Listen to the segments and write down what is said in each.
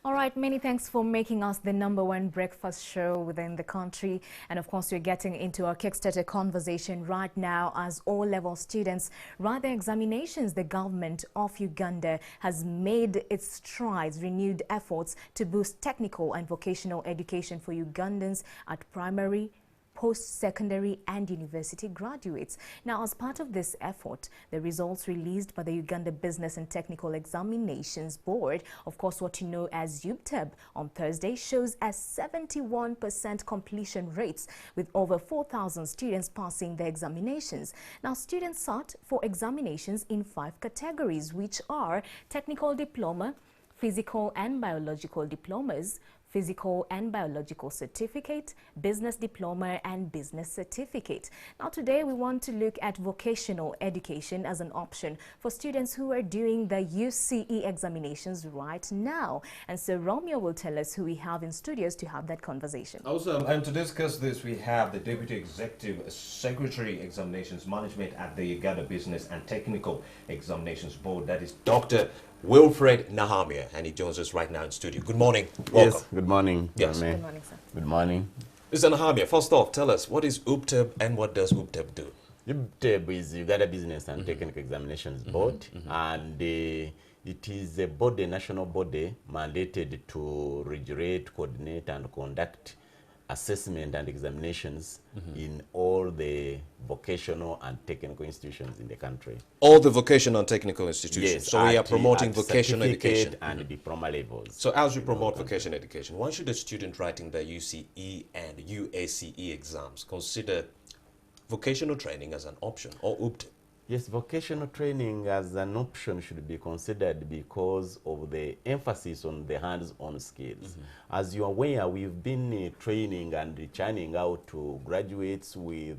All right, many thanks for making us the #1 breakfast show within the country. And of course, we're getting into our Kickstarter conversation right now as all-level students write their examinations. The government of Uganda has made its strides, renewed efforts to boost technical and vocational education for Ugandans at primary, post-secondary and university graduates. Now, as part of this effort, the results released by the Uganda Business and Technical Examinations Board, of course what you know as UBTEB, on Thursday shows a 71% completion rates with over 4,000 students passing their examinations. Now, students sat for examinations in 5 categories, which are technical diploma, physical and biological diplomas, physical and biological certificate, business diploma and business certificate. Now today we want to look at vocational education as an option for students who are doing the UCE examinations right now. And so Romeo will tell us who we have in studios to have that conversation. Awesome. And to discuss this, we have the Deputy Executive Secretary Examinations Management at the Uganda Business and Technical Examinations Board. That is Dr. Wilfred Nahamiah, and he joins us right now in studio. Good morning. Welcome. Yes, good morning. Yes. Good morning, sir. Good morning. Mr. Nahamiah, first off, tell us, what is UBTEB and what does UBTEB do? UBTEB is Uganda Business and Technical Examinations Board, and it is a body, a national body, mandated to regulate, coordinate, and conduct assessment and examinations in all the vocational and technical institutions in the country. All the vocational and technical institutions. Yes, so we are promoting vocational education. And diploma levels. So as we promote vocational education, why should a student writing the UCE and UACE exams consider vocational training as an option or UBTEB? Yes, vocational training as an option should be considered because of the emphasis on the hands-on skills. As you are aware, we've been training and churning out to graduates with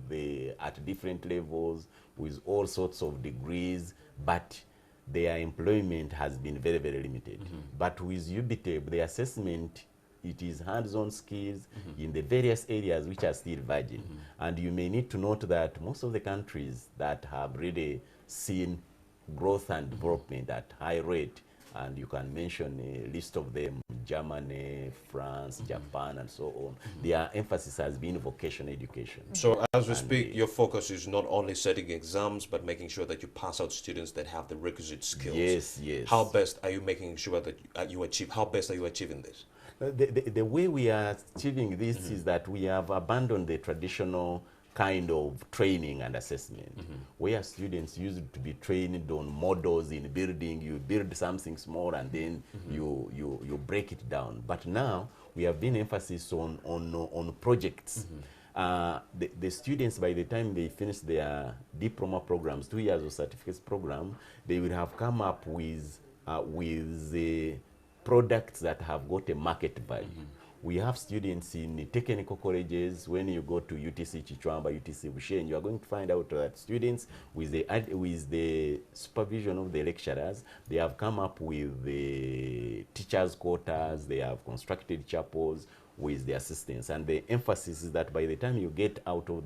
at different levels with all sorts of degrees, but their employment has been very, very limited. But with UBTEB, the assessment, it is hands-on skills in the various areas which are still virgin. And you may need to note that most of the countries that have really seen growth and development at high rate, and you can mention a list of them, Germany, France, Japan, and so on, their emphasis has been vocational education. So as we speak, your focus is not only setting exams, but making sure that you pass out students that have the requisite skills. Yes, yes. How best are you making sure that you achieve, how best are you achieving this? The way we are achieving this is that we have abandoned the traditional kind of training and assessment, where students used to be trained on models in building. You build something small and then you break it down. But now we have been emphasis on projects. The students, by the time they finish their diploma programs, 2 years of certificates program, they will have come up with the products that have got a market value. We have students in technical colleges. When you go to UTC Chichwamba, UTC Bushenyi, you are going to find out that students with the supervision of the lecturers, they have come up with the teachers' quarters, they have constructed chapels with the assistants. And the emphasis is that by the time you get out of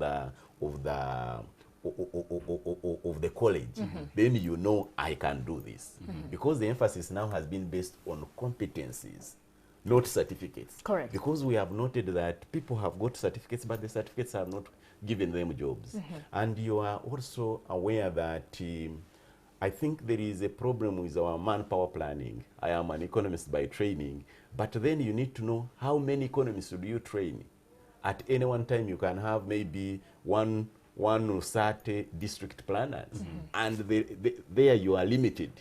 the college, then you know I can do this. Because the emphasis now has been based on competencies, not certificates. Correct. Because we have noted that people have got certificates, but the certificates have not given them jobs. And you are also aware that I think there is a problem with our manpower planning. I am an economist by training, but then you need to know how many economists do you train. At any one time, you can have maybe one or 30 district planners, and there you are limited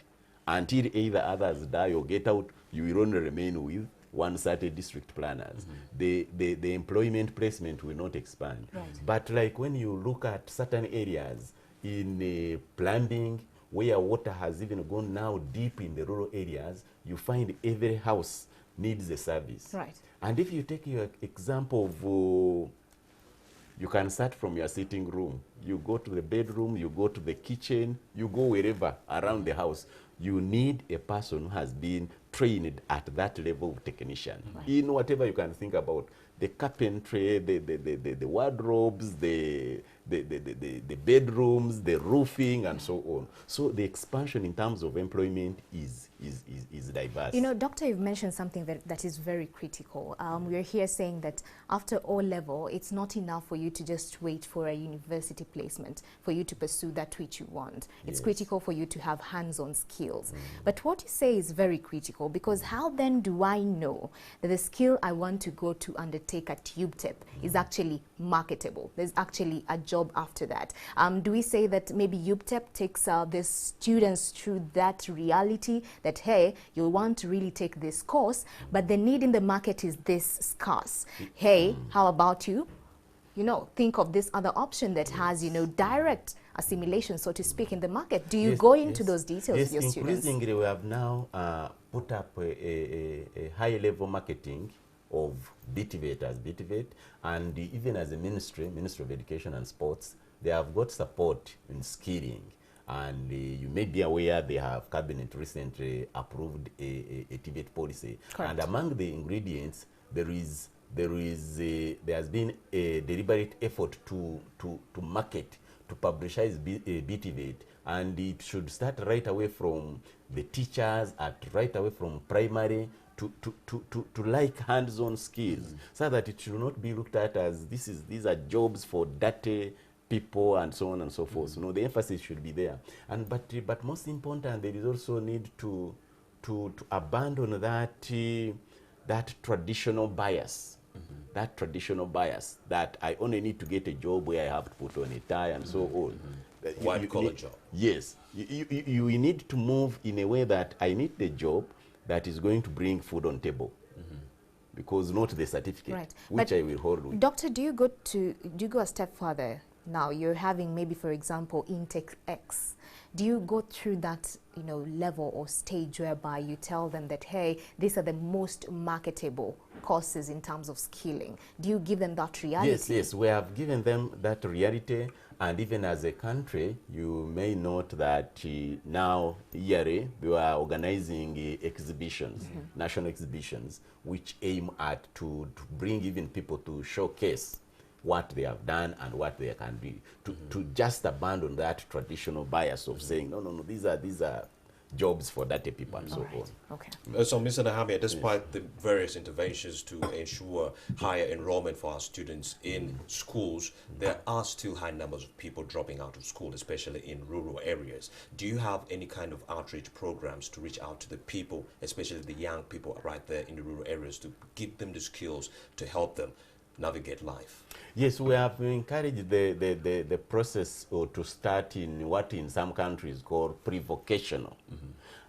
until either others die or get out. You will only remain with 130 district planners. The employment placement will not expand. But like when you look at certain areas in plumbing, where water has even gone now deep in the rural areas, you find every house needs a service. Right. And if you take your example of you can start from your sitting room. You go to the bedroom, you go to the kitchen, you go wherever around the house. You need a person who has been trained at that level of technician. In whatever you can think about, the carpentry, the wardrobes, the bedrooms, the roofing, and so on. So the expansion in terms of employment is diverse. You know, Doctor, you've mentioned something that is very critical. We're here saying that after O-level, it's not enough for you to just wait for a university placement, for you to pursue that which you want. It's critical for you to have hands-on skills. But what you say is very critical, because how then do I know that the skill I want to go to undertake at UPTEP is actually marketable? There's actually a job after that. Do we say that maybe UPTEP takes the students through that reality that, hey, you want to really take this course, but the need in the market is this scarce. Hey, how about you know, think of this other option that has, you know, direct assimilation, so to speak, in the market? Do you go into those details with your students? Increasingly, we have now put up a high-level marketing of BTVET as BTVET, and even as a Ministry of Education and Sports, they have got support in skilling. And you may be aware they have Cabinet recently approved a TVET policy. Correct. And among the ingredients, there has been a deliberate effort to market, to publicize BTVET, and it should start right away from the teachers, right away from primary, to like hands-on skills, so that it should not be looked at as these are jobs for dirty people and so on and so forth. You know, the emphasis should be there. And but most important, there is also need to abandon that traditional bias. That traditional bias that I only need to get a job where I have to put on a tie and so on. White-collar job. Yes. You need to move in a way that I need the job that is going to bring food on table. Because not the certificate, Right. which But I will hold with. Doctor, do you go a step further? Now you're having maybe, for example, Intake X. Do you go through that, you know, level or stage whereby you tell them that, hey, these are the most marketable courses in terms of skilling? Do you give them that reality? Yes, we have given them that reality, and even as a country, you may note that now yearly we are organizing exhibitions, national exhibitions, which aim at to bring even people to showcase what they have done and what they can do, to just abandon that traditional bias of saying, no, these are jobs for dirty people and so on. Okay. So, Mr. Nahamia, despite the various interventions to ensure higher enrollment for our students in schools, there are still high numbers of people dropping out of school, especially in rural areas. Do you have any kind of outreach programs to reach out to the people, especially the young people right there in the rural areas, to give them the skills to help them navigate life? Yes, we have encouraged the process to start in what in some countries called pre-vocational.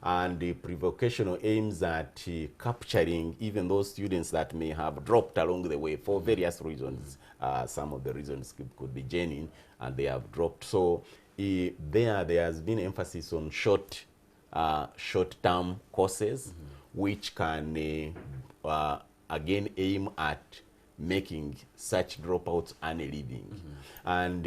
And the pre-vocational aims at capturing even those students that may have dropped along the way for various reasons. Some of the reasons could be genuine, and they have dropped. So there has been emphasis on short-term courses, which can again aim at making such dropouts earn a living. And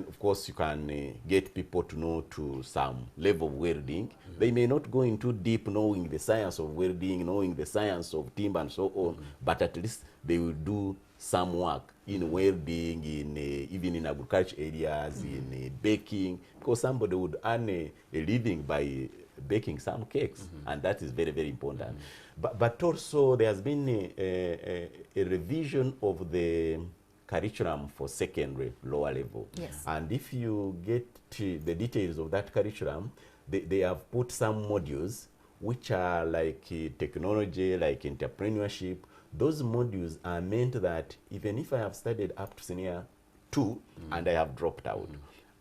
of course you can get people to know to some level of welding. They may not go into deep knowing the science of welding, knowing the science of timber and so on, but at least they will do some work in welding, in even in agriculture areas, in baking, because somebody would earn a living by baking some cakes, and that is very, very important. But also there has been a revision of the curriculum for secondary, lower level. Yes. And if you get to the details of that curriculum, they have put some modules which are like technology, like entrepreneurship. Those modules are meant that even if I have studied up to senior 2 and I have dropped out,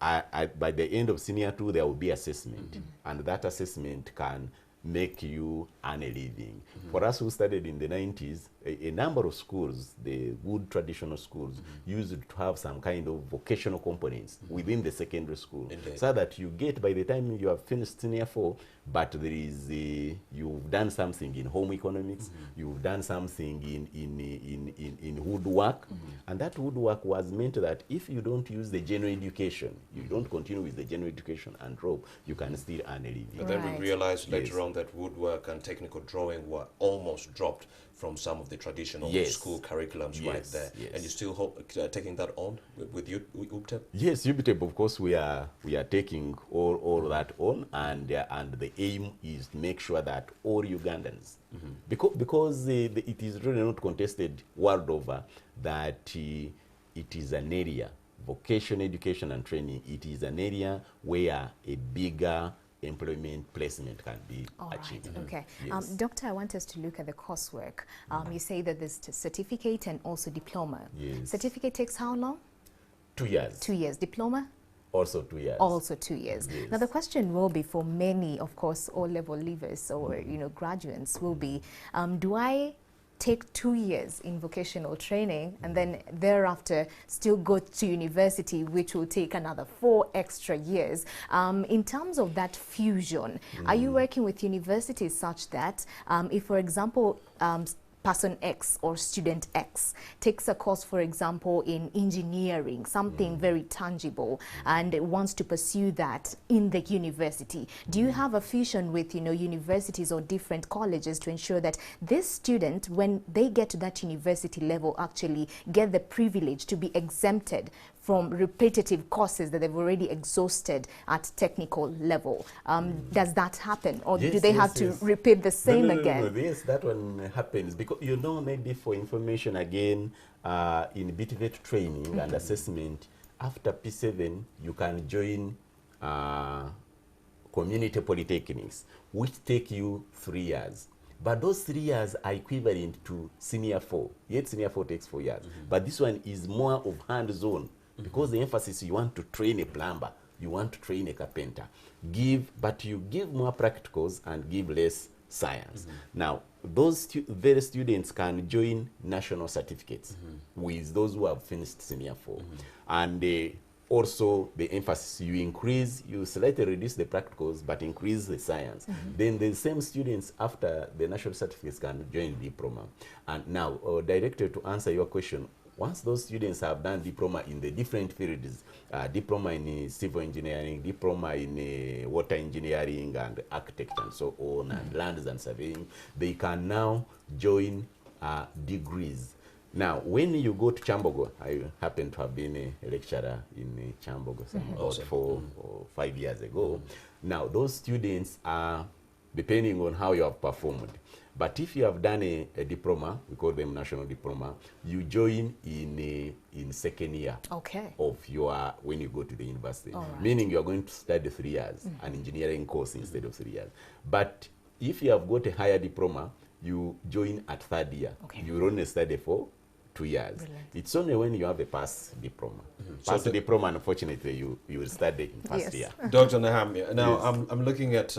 by the end of senior 2 there will be assessment, and that assessment can make you earn a living. For us who studied in the 90s, a number of schools, the good traditional schools, used to have some kind of vocational components within the secondary school. Indeed. So that you get, by the time you have finished senior 4, but there is you've done something in home economics, you've done something in woodwork, and that woodwork was meant that if you don't use the general education, you don't continue with the general education and drop, you can still earn a living. But then we Right. realized later on that woodwork and technical drawing were almost dropped from some of the traditional school curriculums right there. Yes. And you still taking that on with UPTEP? Yes, UPTEP, of course, we are taking all that on, and the aim is to make sure that all all Ugandans. Because it is really not contested world over that it is an area, vocational education and training, it is an area where a bigger employment placement can be achieved. Okay. Yes. Doctor, I want us to look at the coursework. You say that there's certificate and also diploma. Yes. Certificate takes how long? 2 years. 2 years. Diploma? Also 2 years. Also 2 years. Yes. Now the question will be for many, of course, O-level leavers or graduates will be, do I take 2 years in vocational training and then thereafter still go to university, which will take another 4 extra years? In terms of that fusion, are you working with universities such that if, for example, person X or student X takes a course, for example, in engineering, something very tangible, and wants to pursue that in the university, do you have a fusion with universities or different colleges to ensure that this student, when they get to that university level, actually get the privilege to be exempted from repetitive courses that they've already exhausted at technical level? Does that happen, or Yes, do they have to repeat the same again? Yes, that one happens because maybe for information again, in BTVET training and assessment, after P7 you can join community polytechnics, which take you 3 years. But those 3 years are equivalent to senior 4. Yet senior 4 takes 4 years. But this one is more of hands-on. Because the emphasis, you want to train a plumber, you want to train a carpenter, but you give more practicals and give less science. Now, those various students can join national certificates with those who have finished senior 4. And also the emphasis, you slightly reduce the practicals but increase the science. Then the same students after the national certificates can join diploma. And now, Director, to answer your question, once those students have done diploma in the different fields, diploma in civil engineering, diploma in water engineering and architecture and so on, and lands and surveying, they can now join degrees. Now, when you go to Kyambogo, I happen to have been a lecturer in Kyambogo about 4 or 5 years ago. Now, those students are, depending on how you have performed, but if you have done a diploma, we call them national diploma, you join in second year of when you go to the university. Meaning you are going to study 3 years, an engineering course instead of 3 years. But if you have got a higher diploma, you join at third year. You only study for 2 years. Brilliant. It's only when you have a pass diploma. Pass diploma, unfortunately, you will study in first year. Dr. Nahamia, now I'm looking at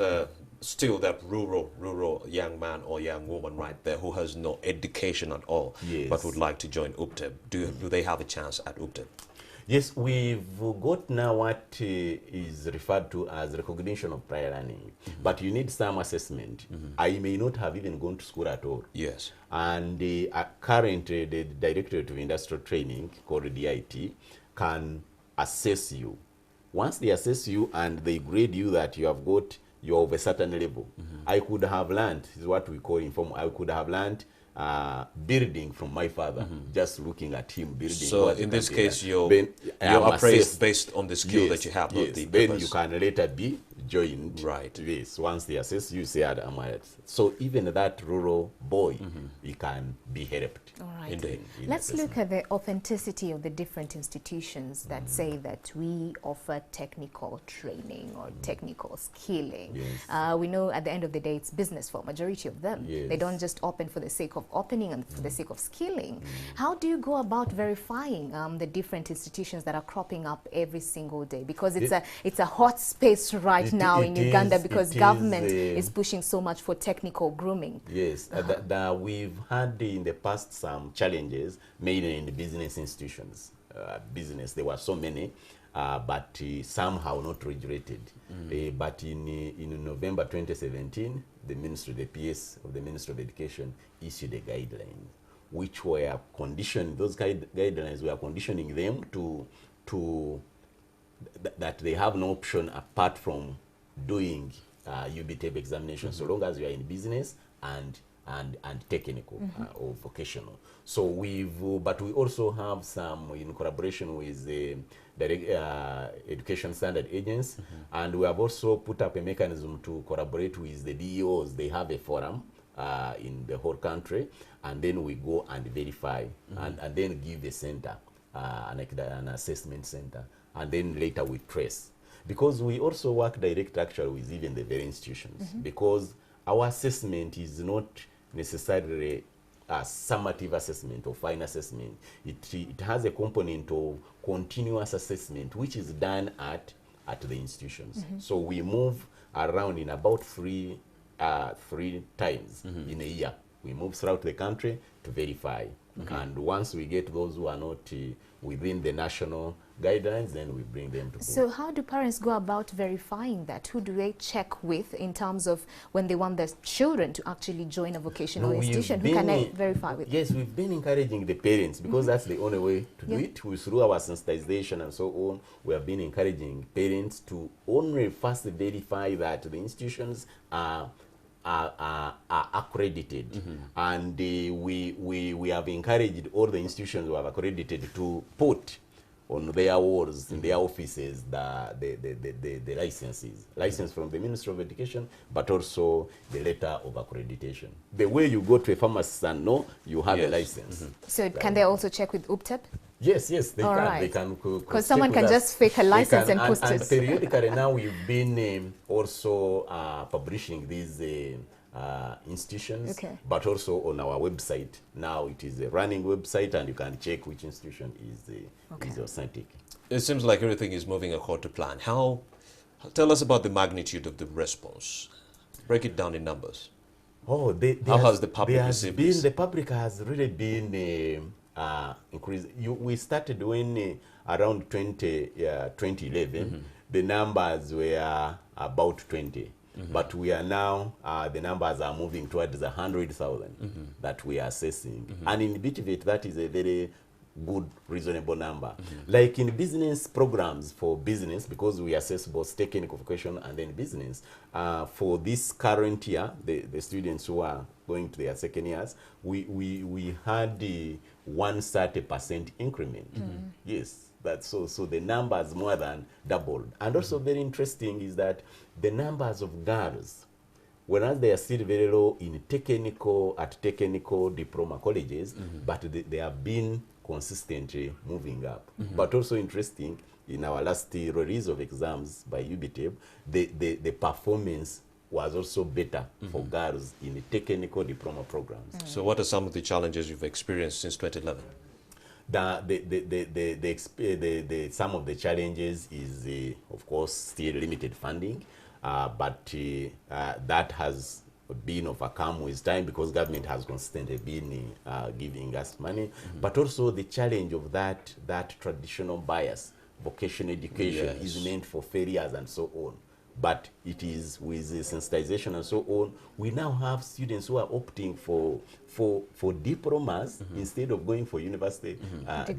still that rural young man or young woman right there who has no education at all, but would like to join UPTEB. Do they have a chance at UPTEB? Yes, we've got now what is referred to as recognition of prior learning, but you need some assessment. I may not have even gone to school at all. Yes. And currently, the Directorate of Industrial Training, called DIT, can assess you. Once they assess you and they grade you that you're of a certain level, I could have learned, is what we call informal, I could have learned building from my father, just looking at him building. So in this case, you're appraised based on the skill that you have, not the then purpose. you can later be joined. Right. Yes, once they assess you, say, so even that rural boy, he can be helped. All right. In Let's look at the authenticity of the different institutions that say that we offer technical training or technical skilling. Yes. We know at the end of the day, it's business for majority of them. Yes. They don't just open for the sake of opening and for the sake of skilling. How do you go about verifying the different institutions that are cropping up every single day? Because it's a hot space right now in Uganda because government is pushing so much for technical grooming. Yes, we've had in the past some challenges, mainly in the business institutions. There were so many, but somehow not regulated. But in November 2017, the Ministry of the Ministry of Education issued a guideline, which were conditioned. Those guidelines were conditioning them to that they have no option apart from doing UBTEB examination, so long as you are in business and and technical or vocational. So but we also have some in collaboration with the Education Standard Agency, and we have also put up a mechanism to collaborate with the DEOs. They have a forum in the whole country, and then we go and verify and then give the center an assessment center, and then later we trace. Because we also work direct actually with even the very institutions, because our assessment is not necessarily a summative assessment or fine assessment. It has a component of continuous assessment, which is done at the institutions. So we move around in about three times in a year. We move throughout the country to verify. And once we get those who are not within the national guidelines, then we bring them to So how do parents go about verifying that? Who do they check with in terms of when they want their children to actually join a vocational institution? Who can they verify with? Yes, we've been encouraging the parents, because that's the only way to do it. Through our sensitization and so on, we have been encouraging parents to only first verify that the institutions are accredited, and we have encouraged all the institutions who have accredited to put on their walls in their offices the license from the Ministry of Education, but also the letter of accreditation. The way you go to a pharmacist and know you have a license. So can they also check with UPTEP? Yes, they All can. right. They can. Because someone can just fake a license and post it. And periodically now we've been also publishing these institutions, but also on our website. Now it is a running website, and you can check which institution is authentic. It seems like everything is moving according to plan. Tell us about the magnitude of the response. Break it down in numbers. Oh, how has the public received this? The public has really been increased. We started when around 2011. The numbers were about 20. But we are now, the numbers are moving towards 100,000 that we are assessing. And in BTVET, that is a very good, reasonable number. Like in business programs for business, because we assess both technical vocation and then business, for this current year, the students who are going to their second years, we had the 130% increment. Yes. That's so the numbers more than doubled. And also very interesting is that the numbers of girls, whereas they are still very low in technical diploma colleges, but they have been consistently moving up. But also interesting, in our last release of exams by UBTEB, the performance was also better for girls in the technical diploma programs. So what are some of the challenges you've experienced since 2011? Some of the challenges is, of course, still limited funding, but that has been overcome with time because government has consistently been giving us money. But also the challenge of that traditional bias, vocational education is meant for failures and so on. But it is with the sensitization and so on, we now have students who are opting for diplomas instead of going for university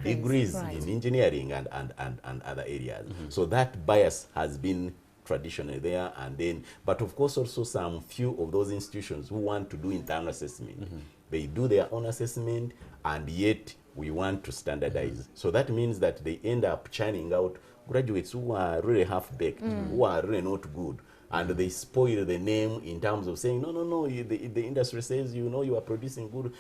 degrees in engineering and other areas. So that bias has been traditionally there, and then, but of course also some few of those institutions who want to do internal assessment. They do their own assessment, and yet we want to standardize. So that means that they end up churning out graduates who are really half-baked, who are really not good, and they spoil the name in terms of saying, no, the industry says, you are producing good,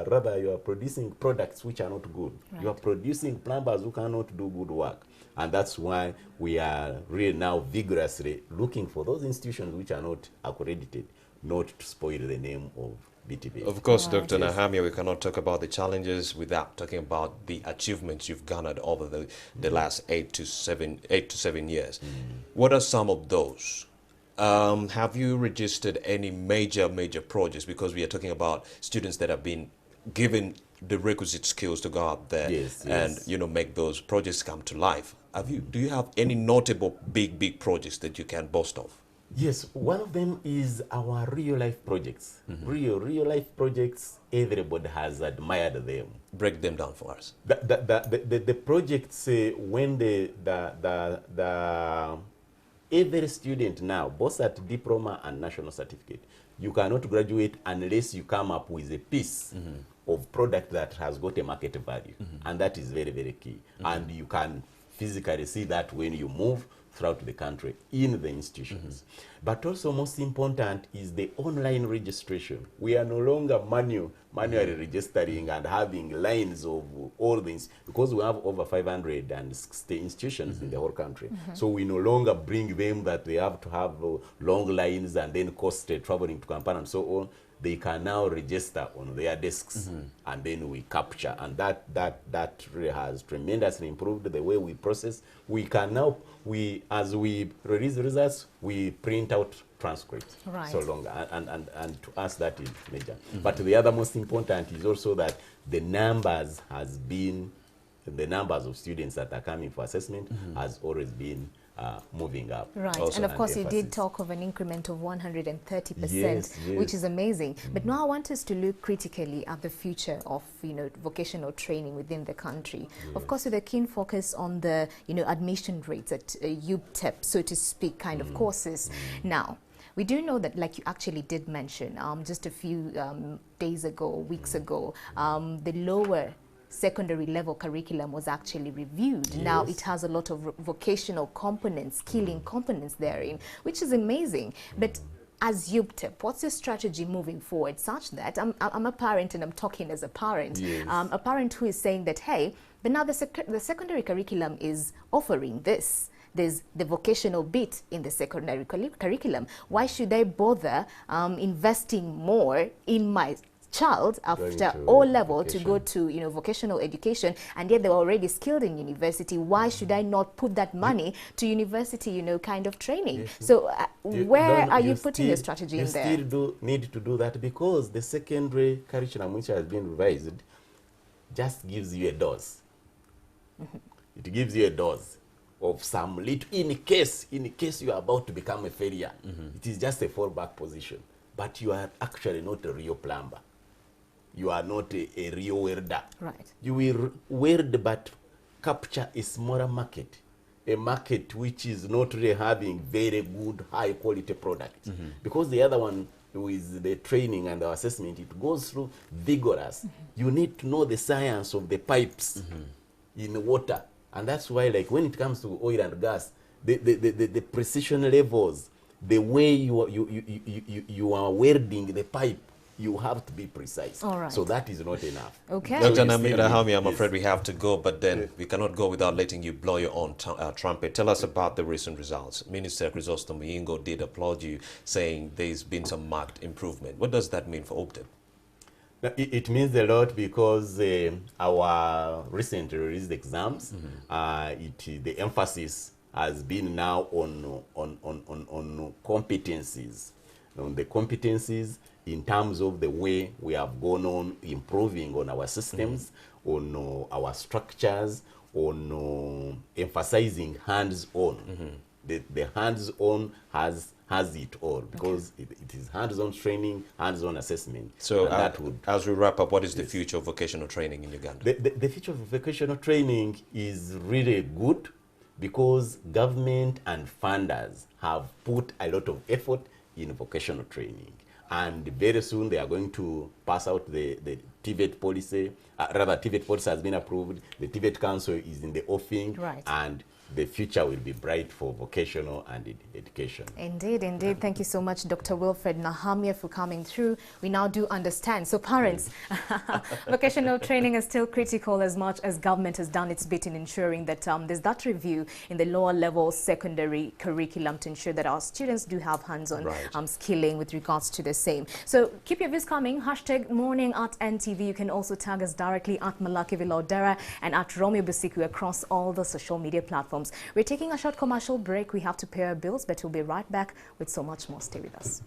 rather you are producing products which are not good. You are producing plumbers who cannot do good work. And that's why we are really now vigorously looking for those institutions which are not accredited, not to spoil the name of BTV. Of course, Dr. Nahamia, we cannot talk about the challenges without talking about the achievements you've garnered over the last 8 to 7 years. What are some of those? Have you registered any major projects? Because we are talking about students that have been given the requisite skills to go out there and make those projects come to life. Do you have any notable big projects that you can boast of? Yes, one of them is our real life projects. Real life projects, everybody has admired them. Break them down for us. The projects, when every student now, both at diploma and national certificate, you cannot graduate unless you come up with a piece of product that has got a market value. And that is very, very key. And you can physically see that when you move throughout the country in the institutions. But also most important is the online registration. We are no longer manually registering and having lines of all things, because we have over 560 institutions in the whole country. So we no longer bring them that they have to have long lines and then cost traveling to Kampala and so on. They can now register on their desks, and then we capture, and that really has tremendously improved the way we process. We can now, as we release the results, we print out transcripts. Right. So long, and to us that is major. But the other most important is also that the numbers of students that are coming for assessment has always been moving up. Right, Also and of course you emphasis. did talk of an increment of 130%, Yes, which is amazing. But now I want us to look critically at the future of, vocational training within the country. Of course, with a keen focus on the, admission rates at UPTEP, so to speak, kind of courses. Now, we do know that, like you actually did mention, just a few days ago, weeks ago, the lower secondary level curriculum was actually reviewed. Yes. Now it has a lot of vocational components, skilling components therein, which is amazing. But as UPTEP, what's your strategy moving forward such that, I'm a parent and I'm talking as a parent, Yes. a parent who is saying that, hey, but now the secondary curriculum is offering this. There's the vocational bit in the secondary curriculum. Why should I bother investing more in my child after O level to go to vocational education, and yet they were already skilled in university? Why should I not put that money to university kind of training? Yes. So where are you putting your strategy in there? You still need to do that, because the secondary curriculum which has been revised just gives you a dose. It gives you a dose of some little, in case you are about to become a failure. It is just a fallback position, but you are actually not a real plumber. You are not a real welder. Right. You will weld but capture a smaller market, a market which is not really having very good, high quality product. Because the other one with the training and the assessment, it goes through vigorous. You need to know the science of the pipes in water. And that's why, like, when it comes to oil and gas, the precision levels, the way you are welding the pipe, you have to be precise. All right. So that is not enough. Okay. Dr. So you still Nahamia, need- I'm afraid we have to go, but then we cannot go without letting you blow your own trumpet. Tell us about the recent results. Minister Chrysostom Muyingo did applaud you, saying there's been some marked improvement. What does that mean for UPTEP? Now, it means a lot, because our recently released exams, the emphasis has been now on competencies, on the competencies in terms of the way we have gone on improving on our systems, on our structures, on emphasizing hands-on. The hands-on has it all, because it is hands-on training, hands-on assessment. So and that would, as we wrap up, what is the future of vocational training in Uganda? the future of vocational training is really good, because government and funders have put a lot of effort in vocational training. And very soon they are going to pass out the TVET policy. Rather, TVET policy has been approved. The TVET Council is in the offing. Right. And the future will be bright for vocational and education. Indeed, indeed. Thank you so much, Dr. Wilfred Nahamia, for coming through. We now do understand. So parents, vocational training is still critical, as much as government has done its bit in ensuring that there's that review in the lower level secondary curriculum to ensure that our students do have hands-on skilling with regards to the same. So keep your views coming. #morning@NTV. You can also tag us directly at Malaki Vilodera and at Romeo Busiku across all the social media platforms. We're taking a short commercial break. We have to pay our bills, but we'll be right back with so much more. Stay with us.